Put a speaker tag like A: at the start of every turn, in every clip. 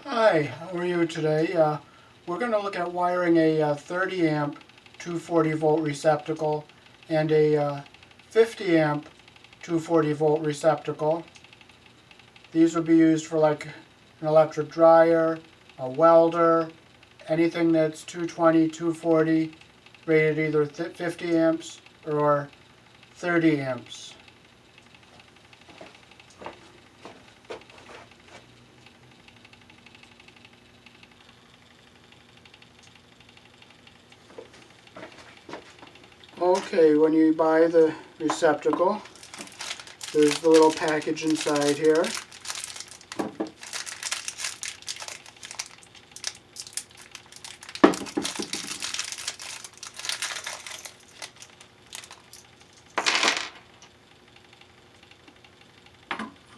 A: Hi, how are you today? We're going to look at wiring a 30 amp 240 volt receptacle and a 50 amp 240 volt receptacle. These would be used for like an electric dryer, a welder, anything that's 220, 240, rated either 50 amps or 30 amps. Okay, when you buy the receptacle, there's the little package inside here.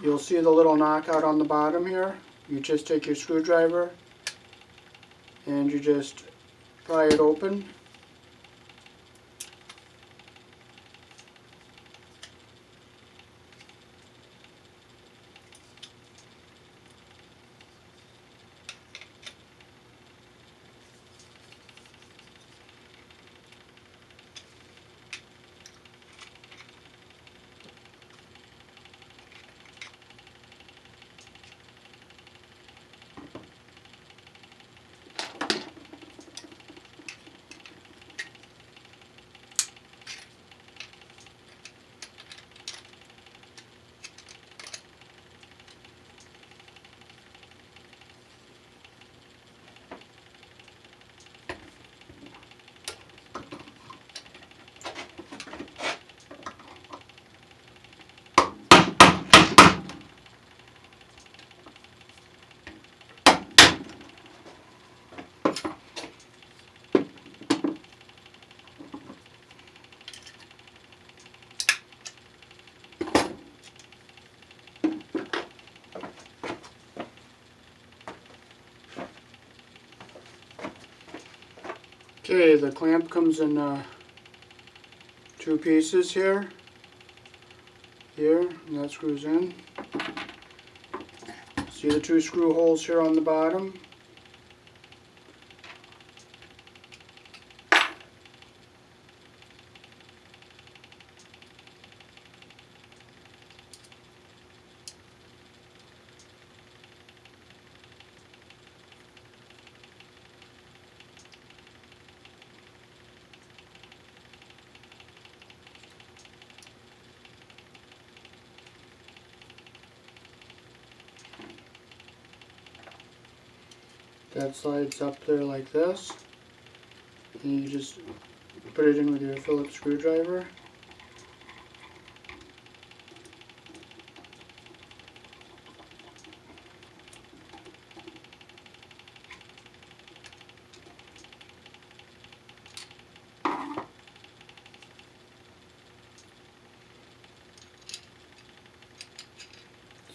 A: You'll see the little knockout on the bottom here. You just take your screwdriver and you just pry it open. Okay, the clamp comes in two pieces here, and that screws in. See the two screw holes here on the bottom? That slides up there like this, and you just put it in with your Phillips screwdriver.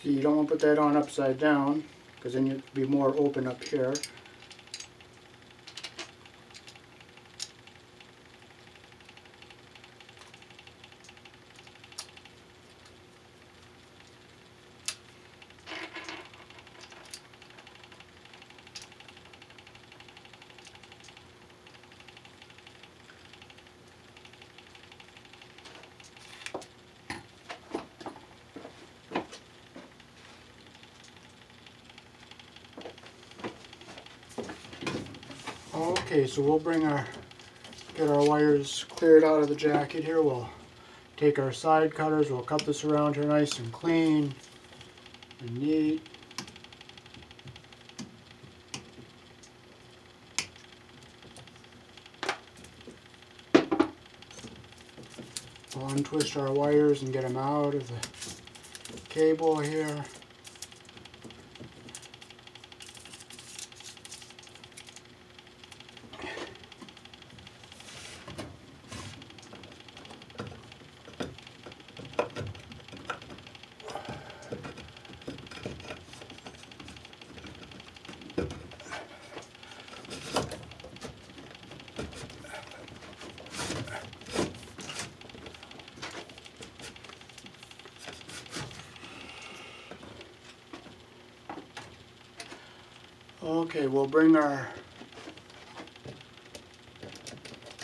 A: See, you don't want to put that on upside down, because then you'd be more open up here. Okay, so we'll get our wires cleared out of the jacket here. We'll take our side cutters, we'll cut this around here nice and clean and neat. We'll untwist our wires and get them out of the cable here. Okay, we'll bring our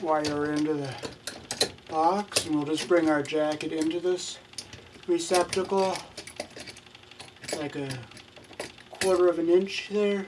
A: wire into the box, and we'll just bring our jacket into this receptacle, like a 1/4 of an inch there.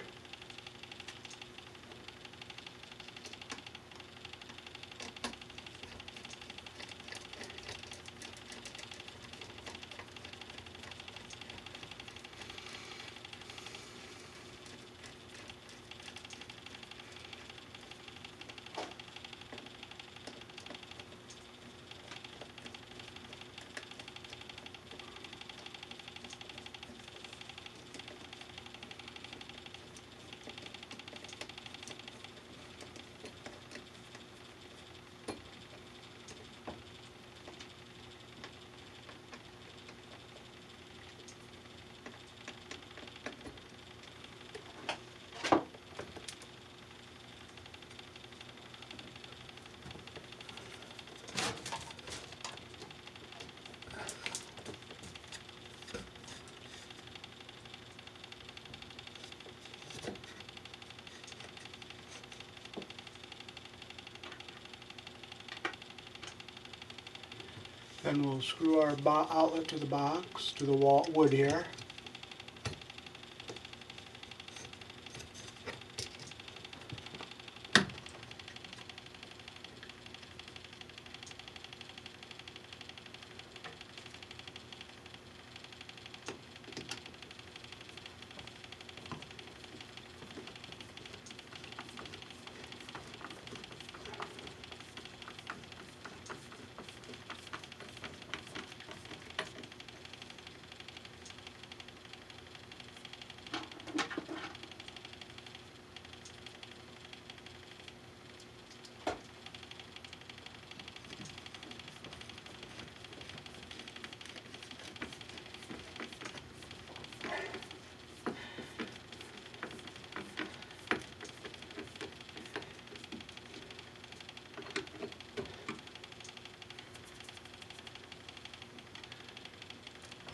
A: Then we'll screw our outlet to the box, to the wood here.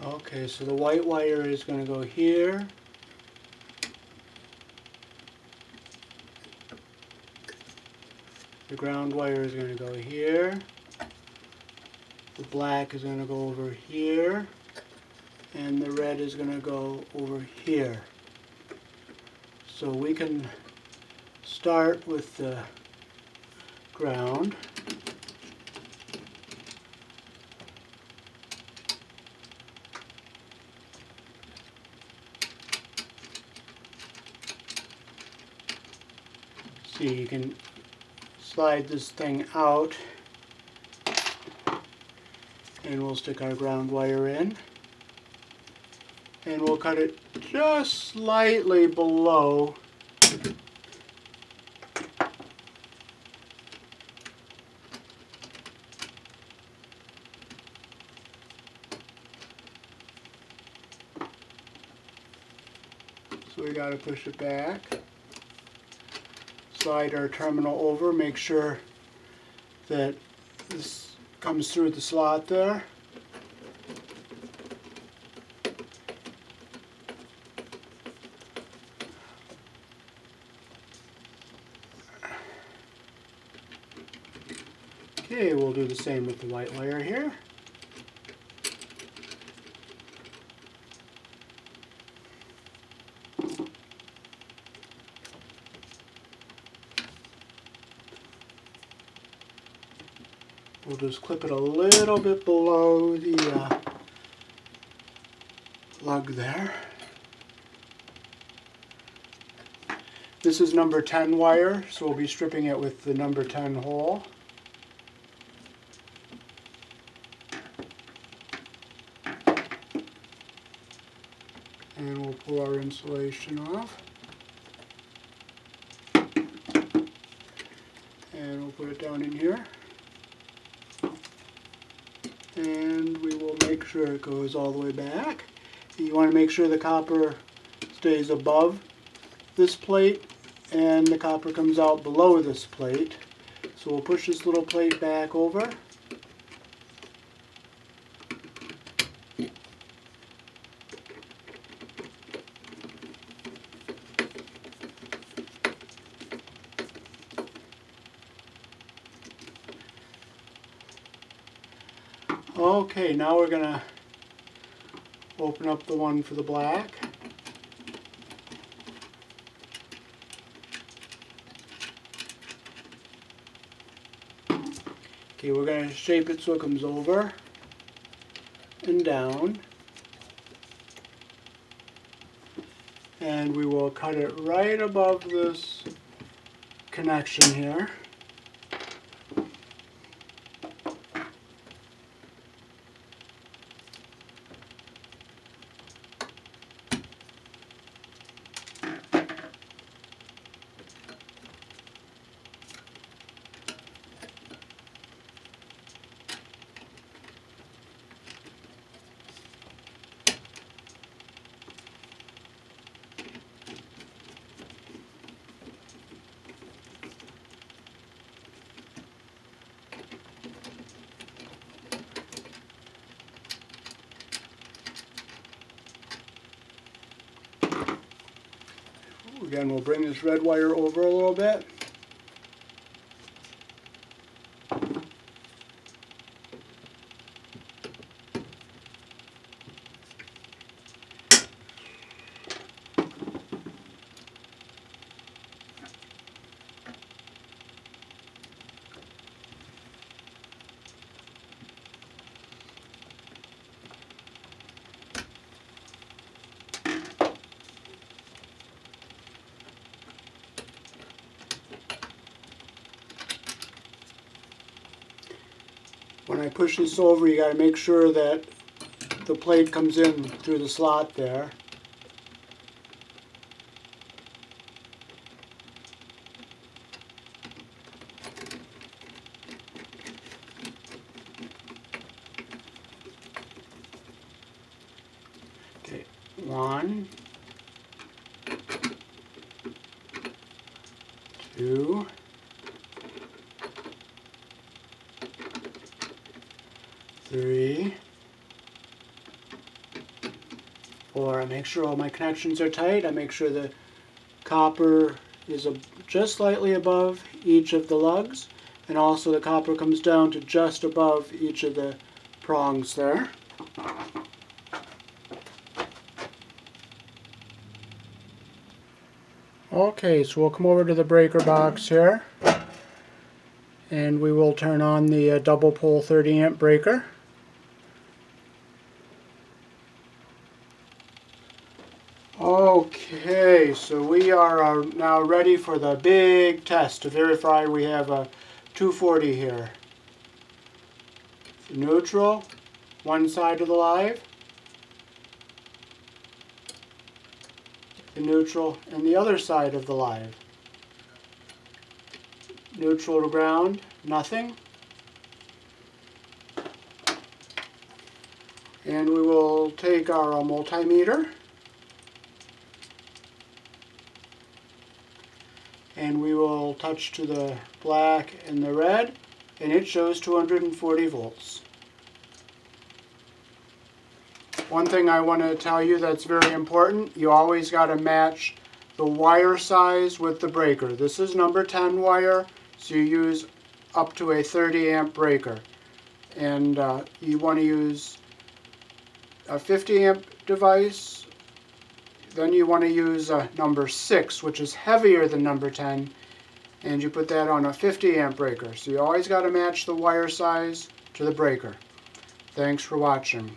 A: Okay, so the white wire is going to go here. The ground wire is going to go here. The black is going to go over here. And the red is going to go over here. So we can start with the ground. See, you can slide this thing out, and we'll stick our ground wire in, and we'll cut it just slightly below so we got to push it back. Slide our terminal over, make sure that this comes through the slot there. Okay, we'll do the same with the white wire here. We'll just clip it a little bit below the lug there. This is number 10 wire, so we'll be stripping it with the number 10 hole. And we'll pull our insulation off. And we'll put it down in here. And we will make sure it goes all the way back. You want to make sure the copper stays above this plate and the copper comes out below this plate. So we'll push this little plate back over. Okay, now we're going to open up the one for the black. Okay, we're going to shape it so it comes over and down. And we will cut it right above this connection here. Again, we'll bring this red wire over a little bit. When I push this over, you got to make sure that the plate comes in through the slot there. Okay, 1, 2, 3, 4. I make sure all my connections are tight. I make sure the copper is just slightly above each of the lugs, and also the copper comes down to just above each of the prongs there. Okay, so we'll come over to the breaker box here, and we will turn on the double pole 30 amp breaker. Okay, so we are now ready for the big test to verify we have a 240 here. Neutral, one side of the live, the neutral, and the other side of the live. Neutral to ground, nothing. And we will take our multimeter, and we will touch to the black and the red, and it shows 240 volts. One thing I want to tell you that's very important, you always got to match the wire size with the breaker. This is number 10 wire, so you use up to a 30 amp breaker. And you want to use a 50 amp device. Then you want to use number 6, which is heavier than number 10, and you put that on a 50 amp breaker. So you always got to match the wire size to the breaker. Thanks for watching.